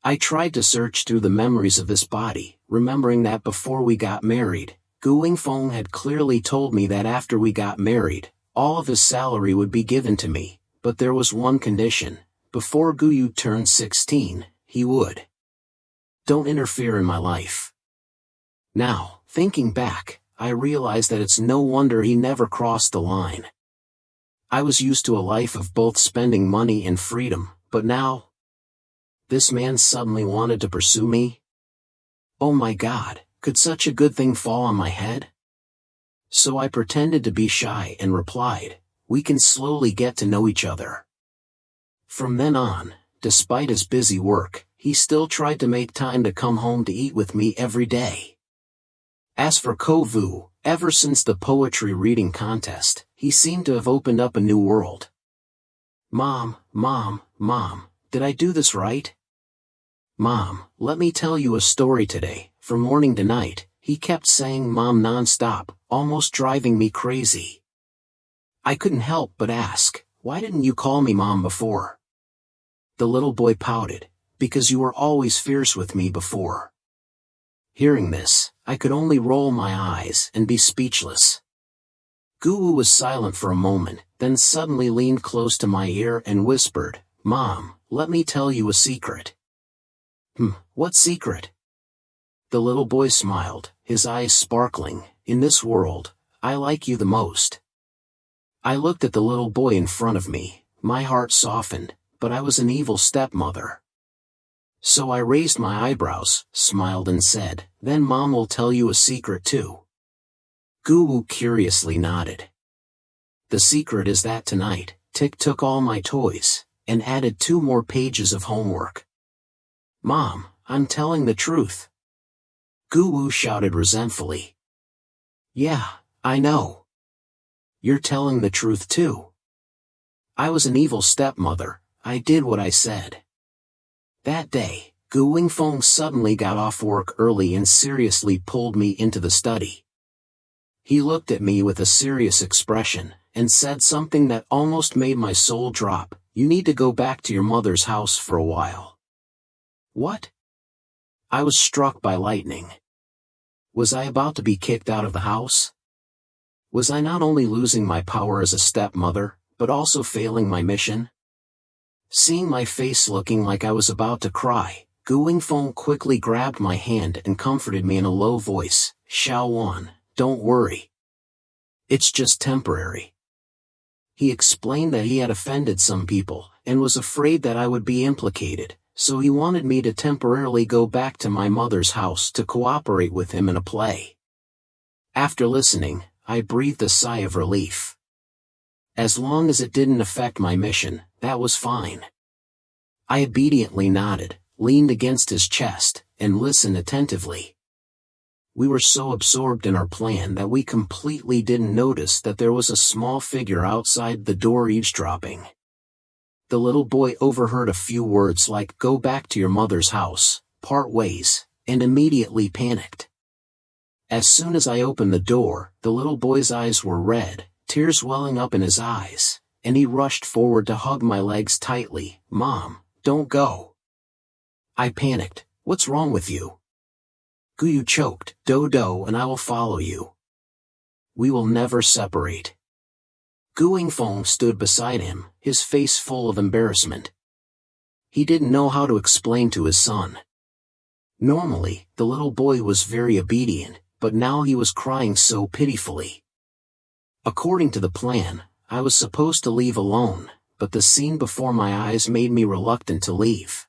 I tried to search through the memories of this body, remembering that before we got married, Gu Wingfeng had clearly told me that after we got married, all of his salary would be given to me, but there was one condition: before Guyu turned 16, he would. Don't interfere in my life. Now, thinking back, I realized that it's no wonder he never crossed the line. I was used to a life of both spending money and freedom, but now, this man suddenly wanted to pursue me? Oh my God, could such a good thing fall on my head? So I pretended to be shy and replied, "We can slowly get to know each other." From then on, despite his busy work, he still tried to make time to come home to eat with me every day. As for Kovu, ever since the poetry reading contest, he seemed to have opened up a new world. Mom, did I do this right? Mom, let me tell you a story today. From morning to night, he kept saying Mom non-stop, almost driving me crazy. I couldn't help but ask, "Why didn't you call me Mom before?" The little boy pouted, "Because you were always fierce with me before." Hearing this, I could only roll my eyes and be speechless. Guru was silent for a moment, then suddenly leaned close to my ear and whispered, "Mom, let me tell you a secret." What secret? The little boy smiled, his eyes sparkling. "In this world, I like you the most." I looked at the little boy in front of me, my heart softened, but I was an evil stepmother. So I raised my eyebrows, smiled and said, "Then Mom will tell you a secret too." Guru curiously nodded. "The secret is that tonight, Tick took all my toys, and added 2 more pages of homework." "Mom, I'm telling the truth." Guru shouted resentfully. "Yeah, I know. You're telling the truth too." I was an evil stepmother, I did what I said. That day, Gu Wingfeng suddenly got off work early and seriously pulled me into the study. He looked at me with a serious expression, and said something that almost made my soul drop, "You need to go back to your mother's house for a while." What? I was struck by lightning. Was I about to be kicked out of the house? Was I not only losing my power as a stepmother, but also failing my mission? Seeing my face looking like I was about to cry, Gu Wingfeng quickly grabbed my hand and comforted me in a low voice, "Xiao Wan, don't worry. It's just temporary." He explained that he had offended some people, and was afraid that I would be implicated, so he wanted me to temporarily go back to my mother's house to cooperate with him in a play. After listening, I breathed a sigh of relief. As long as it didn't affect my mission, that was fine. I obediently nodded, leaned against his chest, and listened attentively. We were so absorbed in our plan that we completely didn't notice that there was a small figure outside the door eavesdropping. The little boy overheard a few words like "go back to your mother's house, part ways," and immediately panicked. As soon as I opened the door, the little boy's eyes were red, tears welling up in his eyes, and he rushed forward to hug my legs tightly. "Mom, don't go." I panicked, "What's wrong with you?" Guyu choked, "Dodo and I will follow you. We will never separate." Gu Wingfeng stood beside him, his face full of embarrassment. He didn't know how to explain to his son. Normally, the little boy was very obedient, but now he was crying so pitifully. According to the plan, I was supposed to leave alone, but the scene before my eyes made me reluctant to leave.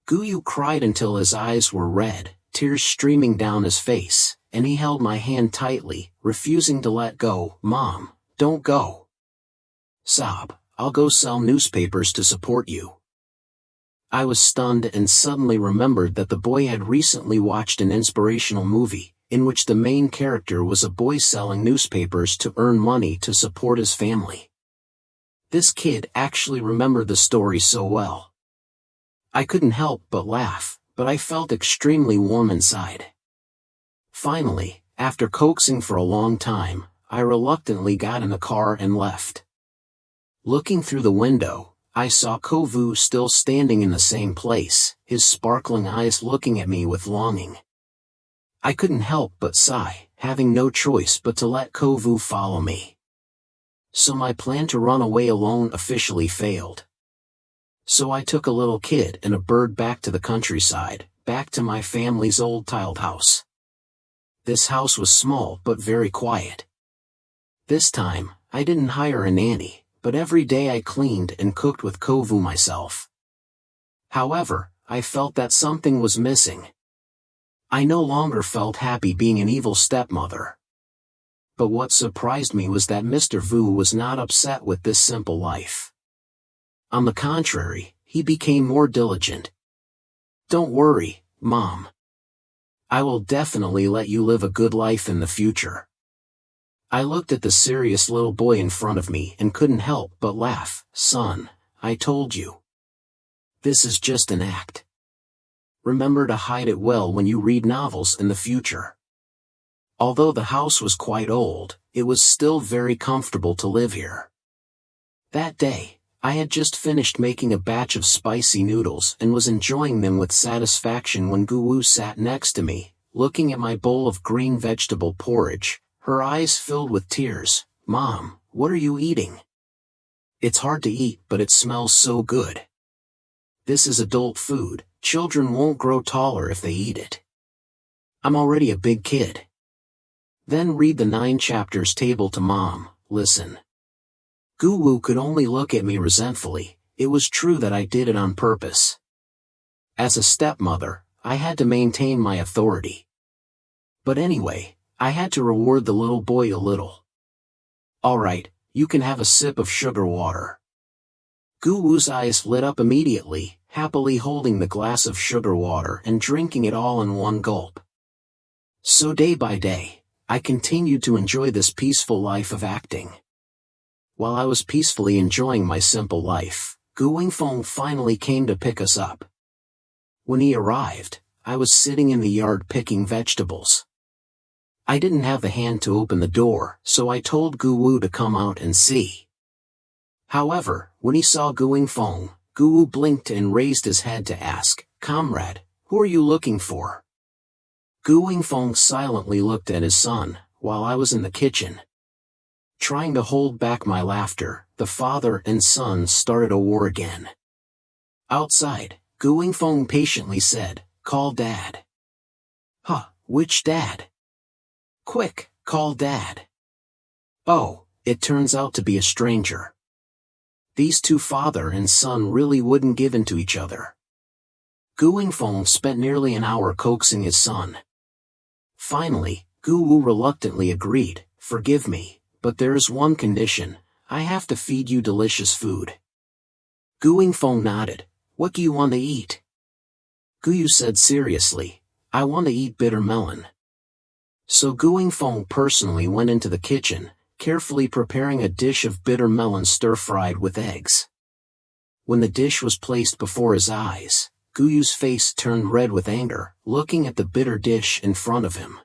Guyu cried until his eyes were red, tears streaming down his face, and he held my hand tightly, refusing to let go. "Mom, don't go." "Sob, I'll go sell newspapers to support you." I was stunned and suddenly remembered that the boy had recently watched an inspirational movie, in which the main character was a boy selling newspapers to earn money to support his family. This kid actually remembered the story so well. I couldn't help but laugh, but I felt extremely warm inside. Finally, after coaxing for a long time, I reluctantly got in the car and left. Looking through the window, I saw Kovu still standing in the same place, his sparkling eyes looking at me with longing. I couldn't help but sigh, having no choice but to let Kovu follow me. So my plan to run away alone officially failed. So I took a little kid and a bird back to the countryside, back to my family's old tiled house. This house was small but very quiet. This time, I didn't hire a nanny, but every day I cleaned and cooked with Kovu myself. However, I felt that something was missing. I no longer felt happy being an evil stepmother. But what surprised me was that Mr. Vu was not upset with this simple life. On the contrary, he became more diligent. "Don't worry, Mom. I will definitely let you live a good life in the future." I looked at the serious little boy in front of me and couldn't help but laugh. "Son, I told you. This is just an act. Remember to hide it well when you read novels in the future." Although the house was quite old, it was still very comfortable to live here. That day, I had just finished making a batch of spicy noodles and was enjoying them with satisfaction when Guwu sat next to me, looking at my bowl of green vegetable porridge, her eyes filled with tears. "Mom, what are you eating? It's hard to eat, but it smells so good. This is adult food. Children won't grow taller if they eat it. I'm already a big kid." Then read the 9 chapters table to Mom. Listen. Guwu could only look at me resentfully. It was true that I did it on purpose. As a stepmother, I had to maintain my authority. But anyway, I had to reward the little boy a little. "Alright, you can have a sip of sugar water." Guwu's eyes lit up immediately, happily holding the glass of sugar water and drinking it all in one gulp. So day by day, I continued to enjoy this peaceful life of acting. While I was peacefully enjoying my simple life, Gu Wingfeng finally came to pick us up. When he arrived, I was sitting in the yard picking vegetables. I didn't have the hand to open the door, so I told Gu Wu to come out and see. However, when he saw Gu Wingfeng, Gu Wu blinked and raised his head to ask, "Comrade, who are you looking for?" Gu Wingfeng silently looked at his son, while I was in the kitchen. Trying to hold back my laughter, the father and son started a war again. Outside, Gu Wingfeng patiently said, "Call Dad." "Huh, which Dad? Quick, call Dad." Oh, it turns out to be a stranger. These two father and son really wouldn't give in to each other. Gu Wingfeng spent nearly an hour coaxing his son. Finally, Gu Wu reluctantly agreed, "Forgive me, but there is one condition. I have to feed you delicious food." Gu Wingfeng nodded. "What do you want to eat?" Gu Yu said seriously, "I want to eat bitter melon." So Gu Wingfeng personally went into the kitchen, carefully preparing a dish of bitter melon stir-fried with eggs. When the dish was placed before his eyes, Gu Yu's face turned red with anger, looking at the bitter dish in front of him.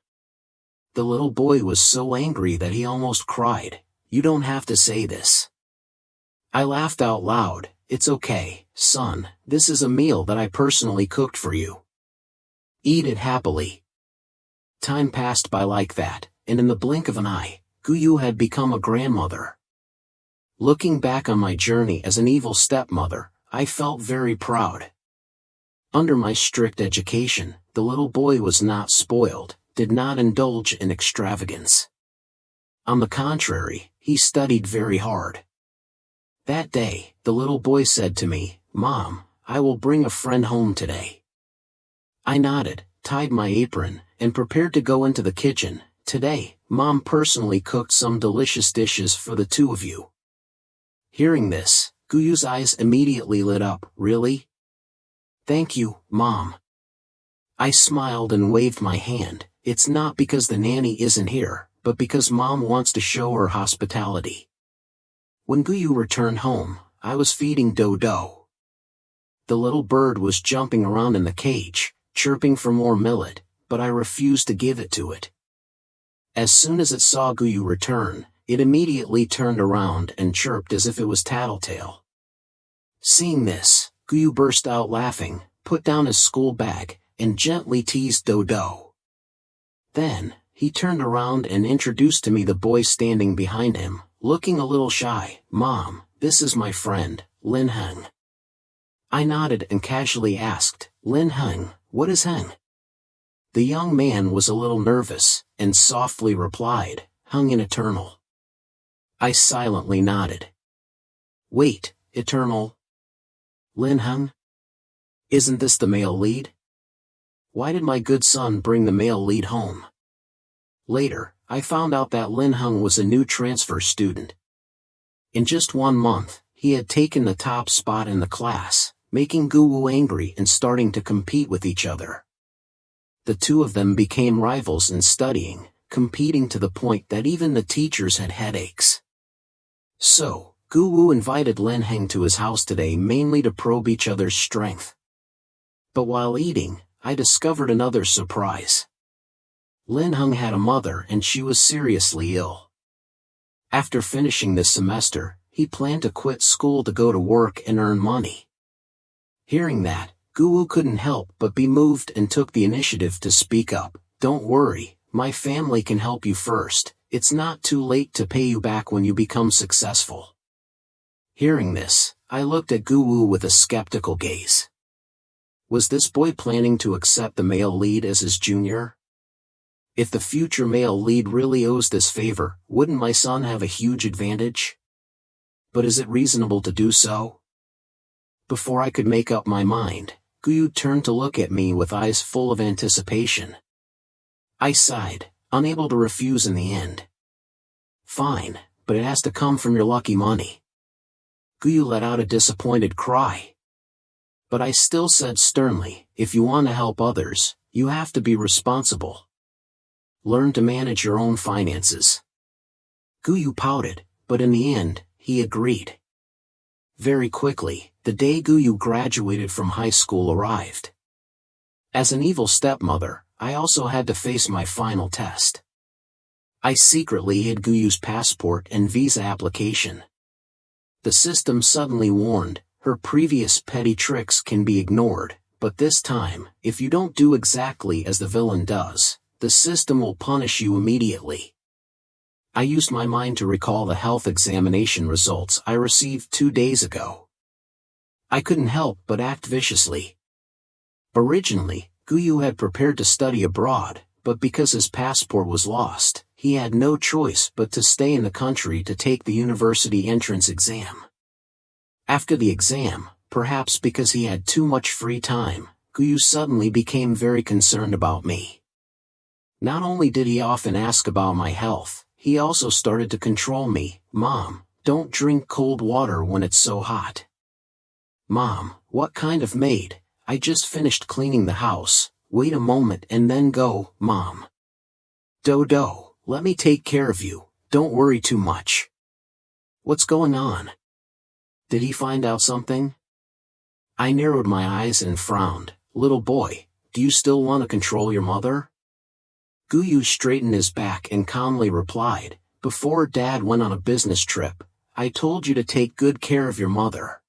The little boy was so angry that he almost cried. "You don't have to say this." I laughed out loud. "It's okay, son, this is a meal that I personally cooked for you. Eat it happily." Time passed by like that, and in the blink of an eye, Gu Yu had become a grandmother. Looking back on my journey as an evil stepmother, I felt very proud. Under my strict education, the little boy was not spoiled, did not indulge in extravagance. On the contrary, he studied very hard. That day, the little boy said to me, "Mom, I will bring a friend home today." I nodded, tied my apron, and prepared to go into the kitchen. "Today, Mom personally cooked some delicious dishes for the two of you." Hearing this, Gu Yu's eyes immediately lit up. "Really? Thank you, Mom." I smiled and waved my hand. "It's not because the nanny isn't here, but because Mom wants to show her hospitality." When Gu Yu returned home, I was feeding Dodo. The little bird was jumping around in the cage, chirping for more millet, but I refused to give it to it. As soon as it saw Gu Yu return, it immediately turned around and chirped as if it was Tattletale. Seeing this, Gu Yu burst out laughing, put down his school bag, and gently teased Dodo. Then, he turned around and introduced to me the boy standing behind him, looking a little shy. "Mom, this is my friend, Lin Heng." I nodded and casually asked, "Lin Heng, what is Heng?" The young man was a little nervous, and softly replied, "Heng in eternal." I silently nodded. Wait, Eternal Lin Heng? Isn't this the male lead? Why did my good son bring the male lead home? Later, I found out that Lin Heng was a new transfer student. In just 1 month, he had taken the top spot in the class, making Guwu angry and starting to compete with each other. The two of them became rivals in studying, competing to the point that even the teachers had headaches. So, Guwu invited Lin Heng to his house today mainly to probe each other's strength. But while eating, I discovered another surprise. Lin Heng had a mother and she was seriously ill. After finishing this semester, he planned to quit school to go to work and earn money. Hearing that, Guwu couldn't help but be moved and took the initiative to speak up. "Don't worry, my family can help you first. It's not too late to pay you back when you become successful." Hearing this, I looked at Guwu with a skeptical gaze. Was this boy planning to accept the male lead as his junior? If the future male lead really owes this favor, wouldn't my son have a huge advantage? But is it reasonable to do so? Before I could make up my mind, Guyu turned to look at me with eyes full of anticipation. I sighed, unable to refuse in the end. "Fine, but it has to come from your lucky money." Guyu let out a disappointed cry. But I still said sternly, "If you want to help others, you have to be responsible. Learn to manage your own finances." Guyu pouted, but in the end, he agreed. Very quickly, the day Guyu graduated from high school arrived. As an evil stepmother, I also had to face my final test. I secretly hid Guyu's passport and visa application. The system suddenly warned, "Her previous petty tricks can be ignored, but this time, if you don't do exactly as the villain does, the system will punish you immediately." I used my mind to recall the health examination results I received 2 days ago. I couldn't help but act viciously. Originally, Guyu had prepared to study abroad, but because his passport was lost, he had no choice but to stay in the country to take the university entrance exam. After the exam, perhaps because he had too much free time, Guyu suddenly became very concerned about me. Not only did he often ask about my health, he also started to control me. "Mom, don't drink cold water when it's so hot." "Mom, what kind of maid? I just finished cleaning the house. Wait a moment and then go, Mom." "Dodo, let me take care of you, don't worry too much." What's going on? Did he find out something? I narrowed my eyes and frowned. "Little boy, do you still want to control your mother?" Guyu straightened his back and calmly replied, "Before Dad went on a business trip, I told you to take good care of your mother.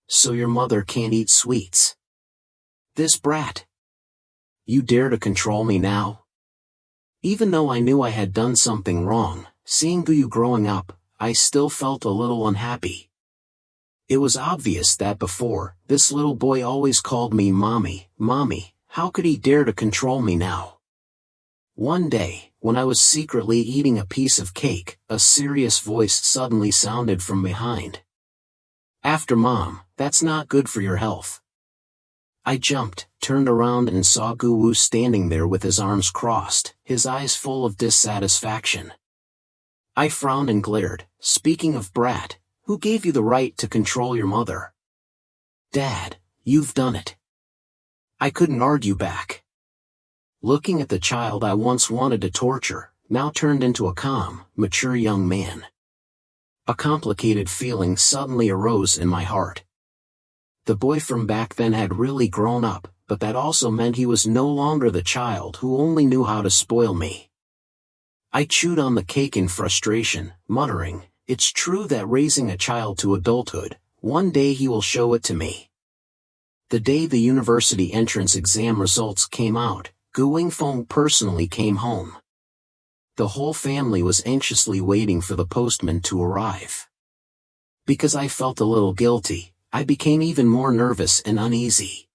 So your mother can't eat sweets. This brat. You dare to control me now?" Even though I knew I had done something wrong, seeing Guyu growing up, I still felt a little unhappy. It was obvious that before, this little boy always called me Mommy, Mommy. How could he dare to control me now? One day, when I was secretly eating a piece of cake, a serious voice suddenly sounded from behind. "After Mom, that's not good for your health." I jumped, turned around and saw Guwu standing there with his arms crossed, his eyes full of dissatisfaction. I frowned and glared. "Speaking of brat, who gave you the right to control your mother?" "Dad, you've done it." I couldn't argue back. Looking at the child I once wanted to torture, now turned into a calm, mature young man. A complicated feeling suddenly arose in my heart. The boy from back then had really grown up, but that also meant he was no longer the child who only knew how to spoil me. I chewed on the cake in frustration, muttering, "It's true that raising a child to adulthood, one day he will show it to me." The day the university entrance exam results came out, Gu Wingfeng personally came home. The whole family was anxiously waiting for the postman to arrive. Because I felt a little guilty, I became even more nervous and uneasy.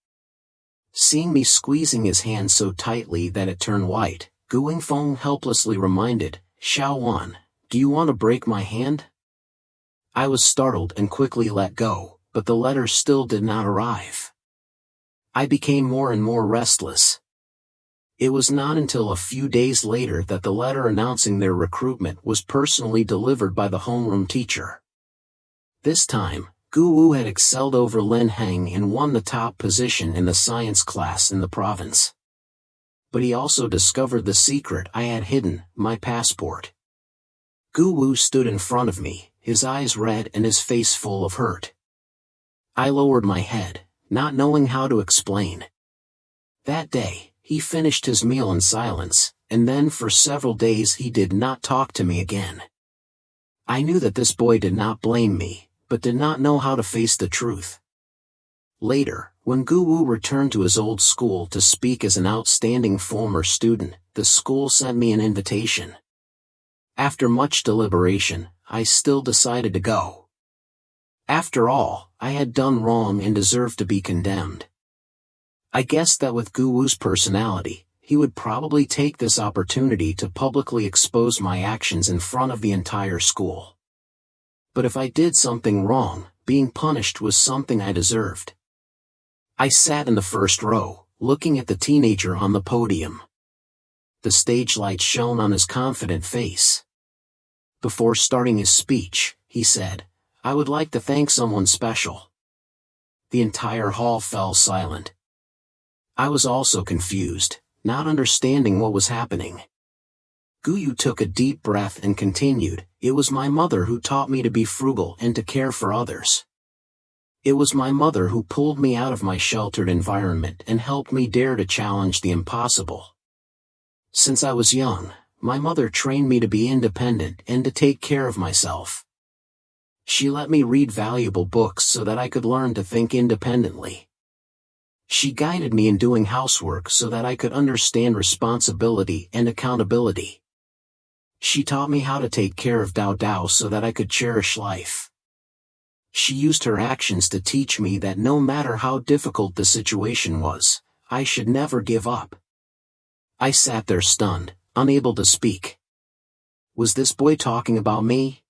Seeing me squeezing his hand so tightly that it turned white, Gu Wingfeng helplessly reminded, "Xiao Wan, do you want to break my hand?" I was startled and quickly let go, but the letter still did not arrive. I became more and more restless. It was not until a few days later that the letter announcing their recruitment was personally delivered by the homeroom teacher. This time, Gu Wu had excelled over Lin Heng and won the top position in the science class in the province. But he also discovered the secret I had hidden, my passport. Gu Wu stood in front of me, his eyes red and his face full of hurt. I lowered my head, not knowing how to explain. That day, he finished his meal in silence, and then for several days he did not talk to me again. I knew that this boy did not blame me, but did not know how to face the truth. Later, when Gu Wu returned to his old school to speak as an outstanding former student, the school sent me an invitation. After much deliberation, I still decided to go. After all, I had done wrong and deserved to be condemned. I guessed that with Gu Wu's personality, he would probably take this opportunity to publicly expose my actions in front of the entire school. But if I did something wrong, being punished was something I deserved. I sat in the first row, looking at the teenager on the podium. The stage light shone on his confident face. Before starting his speech, he said, "I would like to thank someone special." The entire hall fell silent. I was also confused, not understanding what was happening. Gu Yu took a deep breath and continued, "It was my mother who taught me to be frugal and to care for others. It was my mother who pulled me out of my sheltered environment and helped me dare to challenge the impossible. Since I was young, my mother trained me to be independent and to take care of myself. She let me read valuable books so that I could learn to think independently. She guided me in doing housework so that I could understand responsibility and accountability. She taught me how to take care of Dao Dao so that I could cherish life. She used her actions to teach me that no matter how difficult the situation was, I should never give up." I sat there stunned, unable to speak. Was this boy talking about me?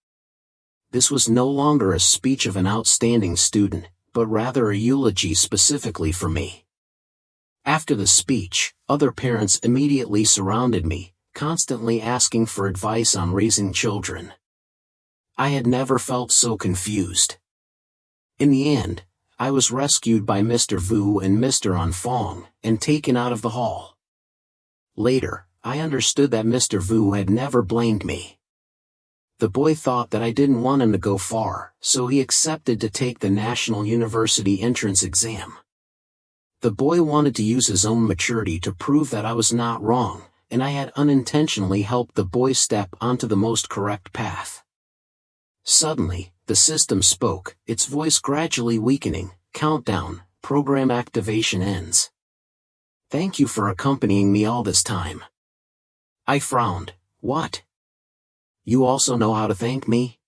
This was no longer a speech of an outstanding student, but rather a eulogy specifically for me. After the speech, other parents immediately surrounded me, constantly asking for advice on raising children. I had never felt so confused. In the end, I was rescued by Mr. Vu and Mr. Anfong, and taken out of the hall. Later, I understood that Mr. Vu had never blamed me. The boy thought that I didn't want him to go far, so he accepted to take the National University entrance exam. The boy wanted to use his own maturity to prove that I was not wrong, and I had unintentionally helped the boy step onto the most correct path. Suddenly, the system spoke, its voice gradually weakening. "Countdown, program activation ends. Thank you for accompanying me all this time." I frowned. "What? You also know how to thank me?"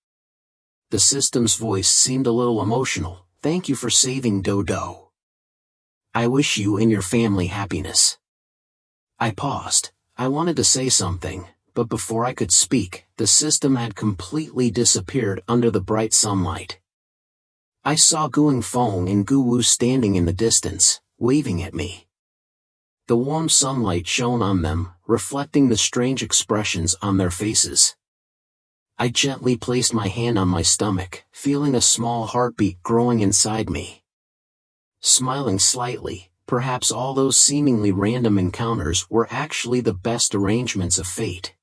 The system's voice seemed a little emotional. "Thank you for saving Dodo. I wish you and your family happiness." I paused. I wanted to say something, but before I could speak, the system had completely disappeared under the bright sunlight. I saw Guang Feng and Gu Wu standing in the distance, waving at me. The warm sunlight shone on them, reflecting the strange expressions on their faces. I gently placed my hand on my stomach, feeling a small heartbeat growing inside me. Smiling slightly, perhaps all those seemingly random encounters were actually the best arrangements of fate.